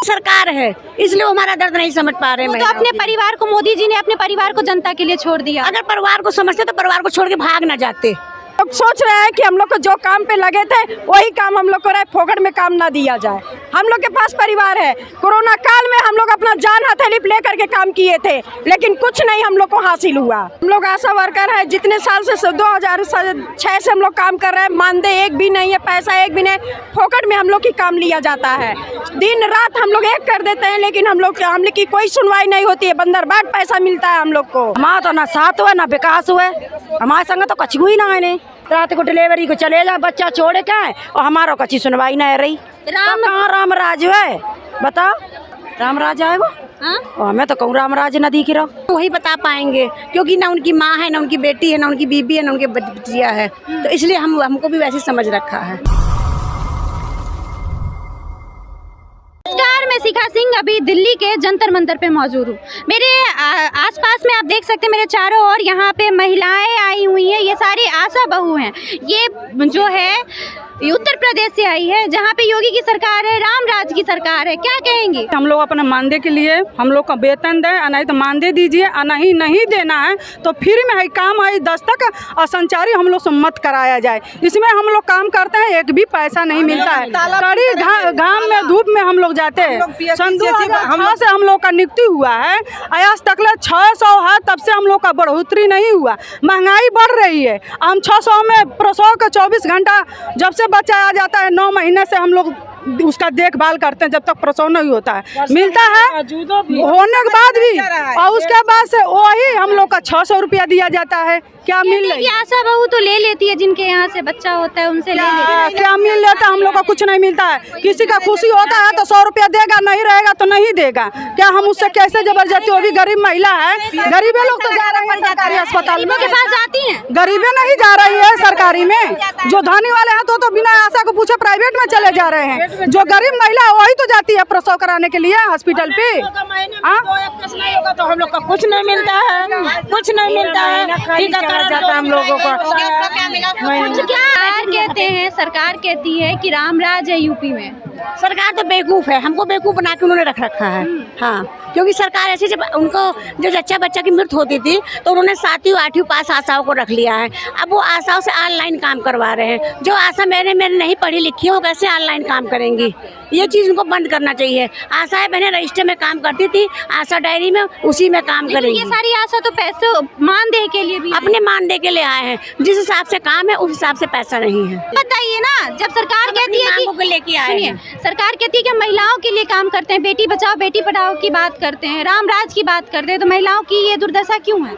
सरकार है इसलिए वो हमारा दर्द नहीं समझ पा रहे हैं। तो अपने परिवार को, मोदी जी ने अपने परिवार को जनता के लिए छोड़ दिया। अगर परिवार को समझते तो परिवार को छोड़ के भाग ना जाते। लोग सोच रहे हैं कि हम लोग को जो काम पे लगे थे वही काम हम लोग को रहे, फोकट में काम ना दिया जाए। हम लोग के पास परिवार है। कोरोना काल में हम लोग अपना जान हथेली पे लेकर के काम किए थे, लेकिन कुछ नहीं हम लोग को हासिल हुआ। हम लोग आशा वर्कर है, जितने साल से 2006 से हम लोग काम कर रहे हैं। मानदेय एक भी नहीं है, पैसा एक भी नहीं, फोकट में हम लोग की काम लिया जाता है। दिन रात हम लोग एक कर देते हैं, लेकिन हम लोग की कोई सुनवाई नहीं होती है। बंदर बाट पैसा मिलता है हम लोग को। हमारा तो ना साथ हुआ ना विकास हुआ, हमारे संग तो कछ हुई ना है। नहीं रात को डिलीवरी को चले जा बच्चा छोड़ के आए और हमारा कच्ची सुनवाई ना रही। कहाँ राम राज है बताओ, राम राज है वो? और हमें तो कहूँ राम राज न दिख रहा। वही बता पाएंगे क्योंकि ना उनकी माँ है, ना उनकी बेटी है, ना उनकी बीबी है, ना उनकी बच्चिया है, तो इसलिए हमको भी वैसे समझ रखा है। नमस्कार, मैं शिखा सिंह अभी दिल्ली के जंतर मंतर पे मौजूद हूँ। मेरे आसपास में आप देख सकते हैं मेरे चारों ओर यहाँ पे महिलाएं आई हुई हैं। ये सारी आशा बहू हैं। ये जो है उत्तर प्रदेश से आई है, जहाँ पे योगी की सरकार है, राम राज की सरकार है। क्या कहेंगी? हम लोग अपने मानदेय के लिए हम लोग का वेतन दें, नहीं तो मानदेय दीजिए, नहीं देना है तो फ्री में है काम है दस्तक और संचारी हम लोग से मत कराया जाए। इसमें हम लोग काम करते हैं, एक भी पैसा नहीं मिलता है। कड़ी घाम में धूप में हम लोग जाते हैं। सन 2006 से हम लोग का नियुक्ति हुआ है, आज तक 600 है, तब से हम लोग का बढ़ोतरी नहीं हुआ। महंगाई बढ़ रही है। हम 600 में प्रसव का 24 घंटा जब से बच्चा आ जाता है 9 महीने से हम लोग उसका देखभाल करते हैं, जब तक प्रसव नहीं होता है मिलता है। होने के बाद भी और उसके बाद से वही हम लोग का 600 रुपया दिया जाता है। क्या मिल रही है? आशा बहू तो ले लेती है, जिनके यहाँ से बच्चा होता है उनसे ले लेती है। क्या मिल लेता है? हम लोग का कुछ नहीं मिलता है। किसी का खुशी होता है तो 100 रुपया देगा, नहीं रहेगा तो नहीं देगा। क्या हम उससे कैसे जबरदस्ती? वो भी गरीब महिला है, गरीबे लोग तो जा रहे हैं सरकारी अस्पताल में, के पास आती हैं। गरीबे नहीं जा रही है सरकारी में। जो धनी वाले हैं तो बिना आशा को पूछे प्राइवेट में चले जा रहे हैं। जो गरीब महिला है वही तो जाती है प्रसव कराने के लिए हॉस्पिटल पे। नहीं होगा तो हम लोग का कुछ नहीं मिलता है, कुछ नहीं मिलता है। जाता हम लोगों को सरकार कहते हैं, सरकार कहती है कि राम राज है यूपी में। सरकार तो बेवकूफ है, हमको बेवकूफ बना के उन्होंने रख रखा है। हाँ, क्योंकि सरकार ऐसे जब उनको जो जच्चा बच्चा की मृत्यु होती थी तो उन्होंने 7वीं 8वीं पास आशाओं को रख लिया है। अब वो आशाओं से ऑनलाइन काम करवा रहे हैं। जो आशा मैंने नहीं पढ़ी लिखी है वो कैसे ऑनलाइन काम करेंगी? ये चीज़ उनको बंद करना चाहिए। आशाएं बहनें रजिस्टर में काम करती थी, आशा डायरी में उसी में काम करेंगी। ये सारी आशा तो पैसे मानदेय के लिए भी, अपने मानदेय के लिए आए हैं। जिस हिसाब से काम है उस हिसाब से पैसा नहीं है। बताइए ना, जब सरकार कहती है कि लेके आए हैं, सरकार कहती है कि महिलाओं के लिए काम करते हैं, बेटी बचाओ बेटी पढ़ाओ की बात करते हैं, राम राज की बात करते हैं, तो महिलाओं की ये दुर्दशा क्यों है?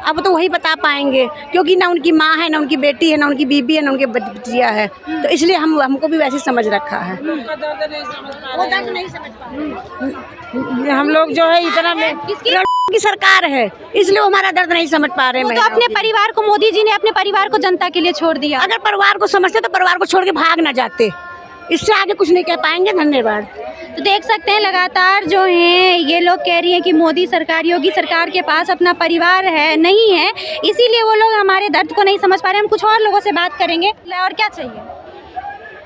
अब तो वही बता पाएंगे क्योंकि ना उनकी माँ है, ना उनकी बेटी है, ना उनकी बीबी है, ना उनकी बच्चिया है, तो इसलिए हमको भी वैसे समझ रखा है। वो दर्द नहीं समझ पा। हम लोग जो है इतना की सरकार है इसलिए वो हमारा दर्द नहीं समझ पा रहे हैं। तो अपने परिवार को, मोदी जी ने अपने परिवार को जनता के लिए छोड़ दिया। अगर परिवार को समझते तो परिवार को छोड़ के भाग ना जाते। इससे आगे कुछ नहीं कह पाएंगे। धन्यवाद। तो देख सकते हैं लगातार जो हैं ये लोग कह रही हैं कि मोदी सरकार, योगी सरकार के पास अपना परिवार है नहीं है, इसीलिए वो लोग हमारे दर्द को नहीं समझ पा रहे। हम कुछ और लोगों से बात करेंगे। और क्या चाहिए?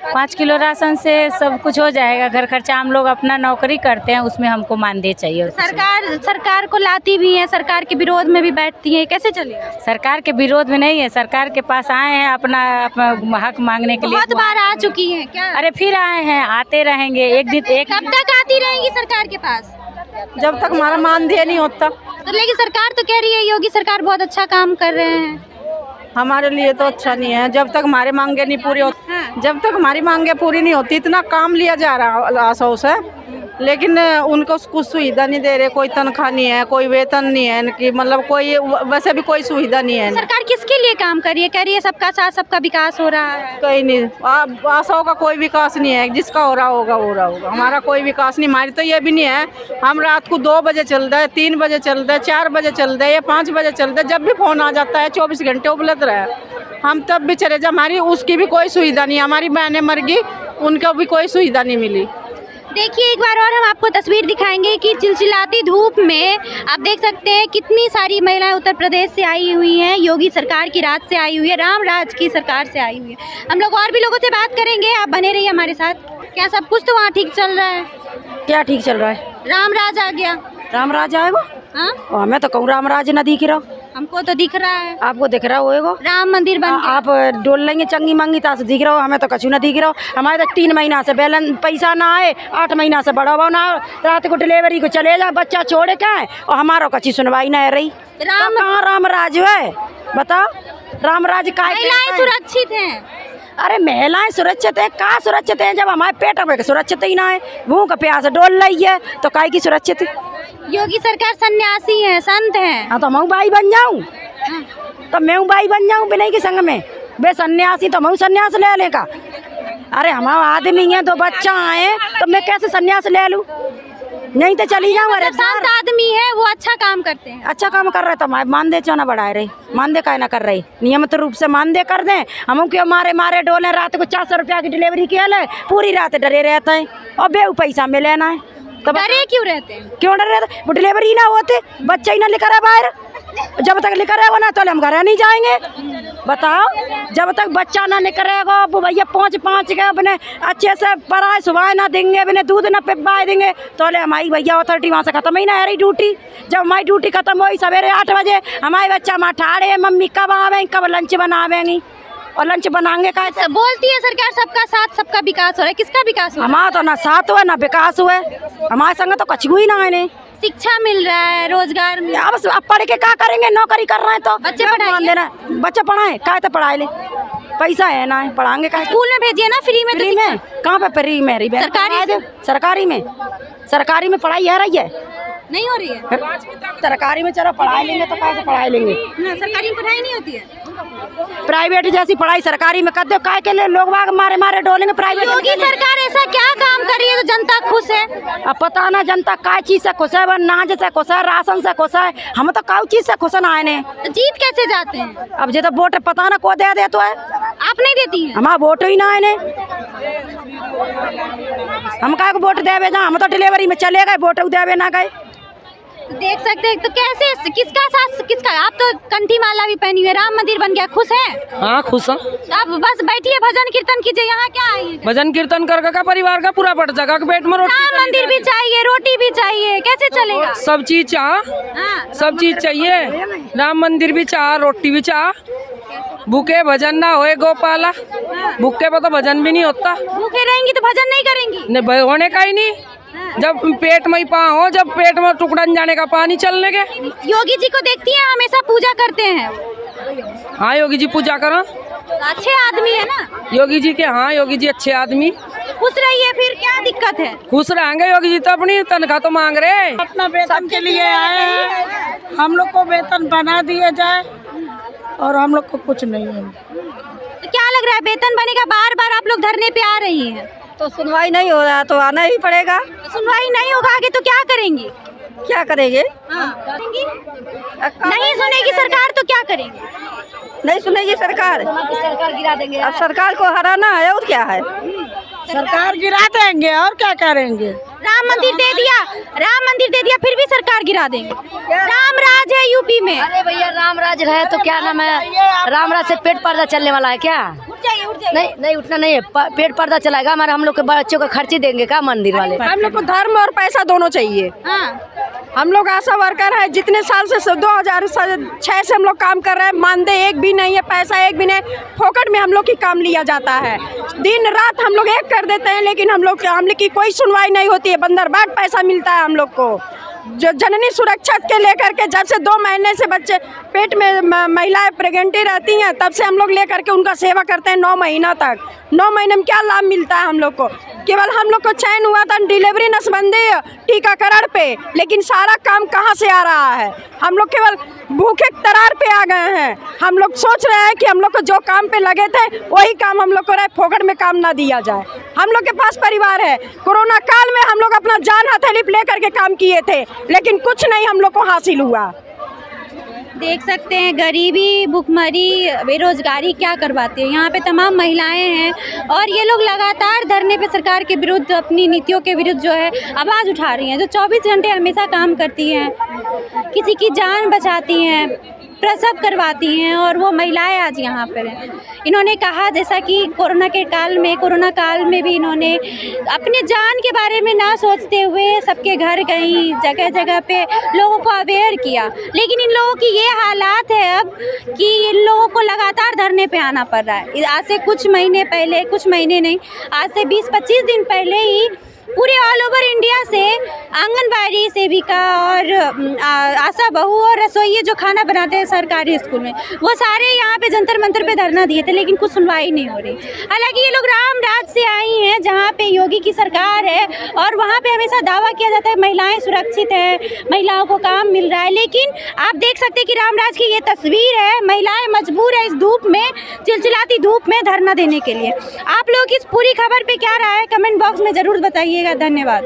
5 किलो राशन से सब कुछ हो जाएगा। घर खर्चा हम लोग अपना नौकरी करते हैं, उसमें हमको मानदेय चाहिए। सरकार को लाती भी है, सरकार के विरोध में भी बैठती है, कैसे चलेगा? सरकार के विरोध में नहीं है, सरकार के पास आए हैं अपना हक मांगने के लिए। बहुत बार आ चुकी है क्या? अरे फिर आए हैं, आते रहेंगे। एक दिन कब तक आती रहेंगी सरकार के पास? जब तक हमारा मानदेय नहीं होता। तो लेकिन सरकार तो कह रही है योगी सरकार बहुत अच्छा काम कर रहे हैं। हमारे लिए तो अच्छा नहीं है। जब तक हमारी मांगे नहीं पूरी होती, जब तक हमारी मांगे पूरी नहीं होती, इतना काम लिया जा रहा आशाओं से, लेकिन उनको कुछ सुविधा नहीं दे रहे। कोई तनख्वाह नहीं है, कोई वेतन नहीं है इनकी, मतलब कोई वैसे भी कोई सुविधा नहीं है। सरकार किसके लिए काम कर रही है? कह रही है सबका साथ सबका विकास हो रहा है। कहीं नहीं, आशाओं का कोई विकास नहीं है। जिसका हो रहा होगा हो रहा होगा, हमारा कोई विकास नहीं। हमारी तो ये भी नहीं है। हम रात को 2 बजे चल रहे, 3 बजे चल रहे, 4 बजे चल रहे, या 5 बजे चल रहे, जब भी फोन आ जाता है 24 घंटे उपलब्ध रहे। हम तब भी चले जाए, हमारी उसकी भी कोई सुविधा नहीं। हमारी बहनें मर गई, उनको भी कोई सुविधा नहीं मिली। देखिए एक बार और हम आपको तस्वीर दिखाएंगे कि चिलचिलाती धूप में आप देख सकते हैं कितनी सारी महिलाएं उत्तर प्रदेश से आई हुई हैं, योगी सरकार की राज से आई हुई है, राम राज की सरकार से आई हुई है। हम लोग और भी लोगों से बात करेंगे, आप बने रहिए हमारे साथ। क्या सब कुछ तो वहाँ ठीक चल रहा है? क्या ठीक चल रहा है? राम राज आ गया। राम राज आएगा? हाँ, और हमें तो कहूँ राम राज न दिख रहा। हमको तो दिख रहा है। आपको दिख रहा होएगा? राम मंदिर बन गया। आप डोल लेंगे चंगी मंगी तास दिख रहा हो, हमें तो कछु न दिख रहा हो। हमारे तक 3 महीना से बैलेंस पैसा ना आए, 8 महीना से बड़ा हुआ ना, रात को डिलीवरी को चले जा बच्चा छोड़ के आए और हमारा कची सुनवाई ना रही। राम कहाँ राम राज है बताओ? राम राज का महिलाएं सुरक्षित हैं। अरे महिलाएं सुरक्षित है? कहाँ सुरक्षित है जब हमारे पेट में सुरक्षित ही ना है। भूख प्यास डोल रही है तो काय की सुरक्षित? योगी सरकार सन्यासी है, संत है। हाँ तो मैं बाई बन जाऊँ, तो मैं बाई बन जाऊँ बिना के संग में? बे सन्यासी तो मैं सन्यास ले लेगा। अरे हमारा आदमी है, 2 बच्चा आए तो मैं कैसे सन्यास ले लूँ? नहीं तो चली जाऊँ। अरे संत आदमी है, वो अच्छा काम करते हैं। अच्छा काम कर रहे तो हमारे मानदेय क्यों ना बढ़ाए रहे? मानदेय काय ना कर रही? नियमित रूप से मानदेय कर दें। हम क्यों मारे मारे डोले रात को 400 रुपया की डिलीवरी किया ले, पूरी रात डरे रहते हैं और बेऊ पैसा मिले ना है तो डरे क्यों रहते हैं? क्यों डर रहे थे? वो डिलीवरी ना होते, बच्चा ही ना लेकर आए बाहर। जब तक लेकर आएगा ना तो हम घर नहीं जाएंगे। बताओ, जब तक बच्चा ना निकलेगा वो भैया 5 के अपने अच्छे से पढ़ाई सुबह ना देंगे, अपने दूध ना पिपवाए देंगे तो हमारी भैया अथॉरिटी वहाँ से खत्म ही ना है रही ड्यूटी। जब हमारी ड्यूटी खत्म हुई सवेरे 8 बजे, हमारे बच्चा वहाँ ठाड़े मम्मी कब आवेंगे, कब लंच बनावेंगी और लंच बनाएंगे का? बोलती है सरकार सबका साथ सबका विकास हो रहा है, किसका विकास हो रहा है? हमारा तो ना साथ हुआ ना विकास हुआ, हमारे संग तो कछु ही ना है। शिक्षा मिल रहा है, रोजगार मिल। अब पढ़ के क्या करेंगे? नौकरी कर रहे हैं तो बच्चे पढ़ाएंगे। देना, बच्चे पढ़ाए का तो पढ़ाए ले, पैसा है ना है पढ़ाएंगे का? स्कूल में भेजिए ना फ्री में। फ्री में कहाँ पे फ्री में? सरकारी में पढ़ाई है रही है? नहीं हो रही है। सरकारी में चलो पढ़ाई लेंगे तो कैसे पढ़ाई लेंगे? सरकारी में पढ़ाई नहीं होती है। प्राइवेट जैसी पढ़ाई सरकारी में कर दो, काय के लिए लोग बाग मारे मारे डोलेंगे प्राइवेट? योगी सरकार ऐसा क्या काम कर रही है तो जनता खुश है? अब पता ना जनता काय चीज से खुश है, अनाज से खुश है, राशन से खुश है, हम तो काय चीज से खुश ना आए। तो जीत कैसे जाते हैं? अब जे तो वोट पता ना को दे तो है, आप नहीं देती हैं? हमारा वोट ही ना आए। हम काय को वोट देवे जा? हम तो डिलीवरी में चले गए, वोट देवे ना गए। देख सकते हैं तो कैसे किसका साथ किसका? आप तो कंठी माला भी पहनी हुई, राम मंदिर बन गया, खुश है? हाँ खुश हूँ। आप बस बैठिए, भजन कीर्तन कीजिए। यहाँ क्या आई है? भजन कीर्तन कर का परिवार का पूरा पट जाएगा, पेट में रोटी राम मंदिर भी चाहिए, रोटी भी चाहिए, कैसे चलेगा? सब चीज चाह, हाँ। सब चीज चाहिए। राम मंदिर भी चाह, रोटी भी चाह, भूखे भजन ना होए गोपाला, भूखे पर तो भजन भी नहीं होता। भूखे रहेंगी तो भजन नहीं करेंगी? नहीं होने का ही नहीं। जब पेट में ही पा हो, जब पेट में टुकड़न जाने का पानी चलने के। योगी जी को देखती हैं, हमेशा पूजा करते हैं। हाँ योगी जी पूजा करो, अच्छे आदमी है ना योगी जी के। हाँ योगी जी अच्छे आदमी। खुश रहिए, फिर क्या दिक्कत है? खुश रहेंगे योगी जी तो, अपनी तनख्वाह तो मांग रहे। अपना वेतन के लिए आए हैं, हम लोग को वेतन बना दिया जाए और हम लोग को कुछ नहीं है। तो क्या लग रहा है वेतन बनेगा? बार बार आप लोग धरने पे आ रही हैं तो सुनवाई नहीं हो रहा तो आना ही पड़ेगा। सुनवाई नहीं होगा आगे तो क्या करेंगी? क्या करेंगे? नहीं सुनेगी सरकार तो क्या करेंगे? नहीं सुनेगी सरकार, सरकार गिरा देंगे। अब सरकार को हराना है और क्या है? सरकार गिरा देंगे और क्या करेंगे? राम मंदिर दे दिया, राम मंदिर दे दिया, फिर भी सरकार गिरा देंगे। राम राज है यूपी में। अरे भैया राम राज है तो क्या नाम है, राम राज से पेट पर्दा चलने वाला है क्या? उठ जाइए, उठ जाइए। नहीं उठना नहीं है, पेट पर्दा चलाएगा हमारा। हम लोग के बच्चों को खर्चे देंगे क्या मंदिर वाले? हम लोग को धर्म और पैसा दोनों चाहिए। हाँ। हम लोग आशा वर्कर हैं, जितने साल से 2006 से हम लोग काम कर रहे हैं। मानदेय एक भी नहीं है, पैसा एक भी नहीं, फोकट में हम लोग की काम लिया जाता है। दिन रात हम लोग एक कर देते हैं, लेकिन हम लोग की कोई सुनवाई नहीं होती है। बंदरबाट पैसा मिलता है हम लोग को। जो जननी सुरक्षा के लेकर के जब से 2 महीने से बच्चे पेट में महिलाएं प्रेगनेंटी रहती हैं, तब से हम लोग लेकर के उनका सेवा करते हैं 9 महीना तक। 9 महीने में क्या लाभ मिलता है हम लोग को? केवल हम लोग को चयन हुआ था डिलीवरी नसबंदी टीकाकरण पे, लेकिन सारा काम कहाँ से आ रहा है? हम लोग केवल भूखे तरार पे आ गए हैं। हम लोग सोच रहे हैं कि हम लोग को जो काम पे लगे थे वही काम हम लोग को फोकट में काम ना दिया जाए। हम लोग के पास परिवार है। कोरोना काल में हम लोग अपना जान हथेली पे लेकर के काम किए थे, लेकिन कुछ नहीं हम लोग को हासिल हुआ। देख सकते हैं गरीबी, भुखमरी, बेरोजगारी क्या करवाती है। यहाँ पे तमाम महिलाएं हैं और ये लोग लगातार धरने पे सरकार के विरुद्ध, अपनी नीतियों के विरुद्ध जो है आवाज़ उठा रही हैं। जो 24 घंटे हमेशा काम करती हैं, किसी की जान बचाती हैं, प्रसव करवाती हैं और वो महिलाएं आज यहाँ पर हैं। इन्होंने कहा जैसा कि कोरोना काल में भी इन्होंने अपने जान के बारे में ना सोचते हुए सबके घर गई, जगह जगह पे लोगों को अवेयर किया, लेकिन इन लोगों की ये हालात है अब कि इन लोगों को लगातार धरने पे आना पड़ रहा है। आज से कुछ महीने नहीं, आज से 20-25 दिन पहले ही पूरे ऑल ओवर इंडिया से आंगनबाड़ी सेविका और आशा बहू और रसोइये जो खाना बनाते हैं सरकारी स्कूल में, वो सारे यहाँ पे जंतर मंतर पे धरना दिए थे, लेकिन कुछ सुनवाई नहीं हो रही। हालांकि ये लोग राम राज से आई हैं जहाँ पे योगी की सरकार है और वहाँ पे हमेशा दावा किया जाता है महिलाएं सुरक्षित हैं, महिलाओं को काम मिल रहा है, लेकिन आप देख सकते हैं कि रामराज की ये तस्वीर है। महिलाएं मजबूर है इस धूप में, चिलचिलाती धूप में धरना देने के लिए। आप लोग इस पूरी खबर पे क्या राय है कमेंट बॉक्स में ज़रूर बताइएगा। धन्यवाद।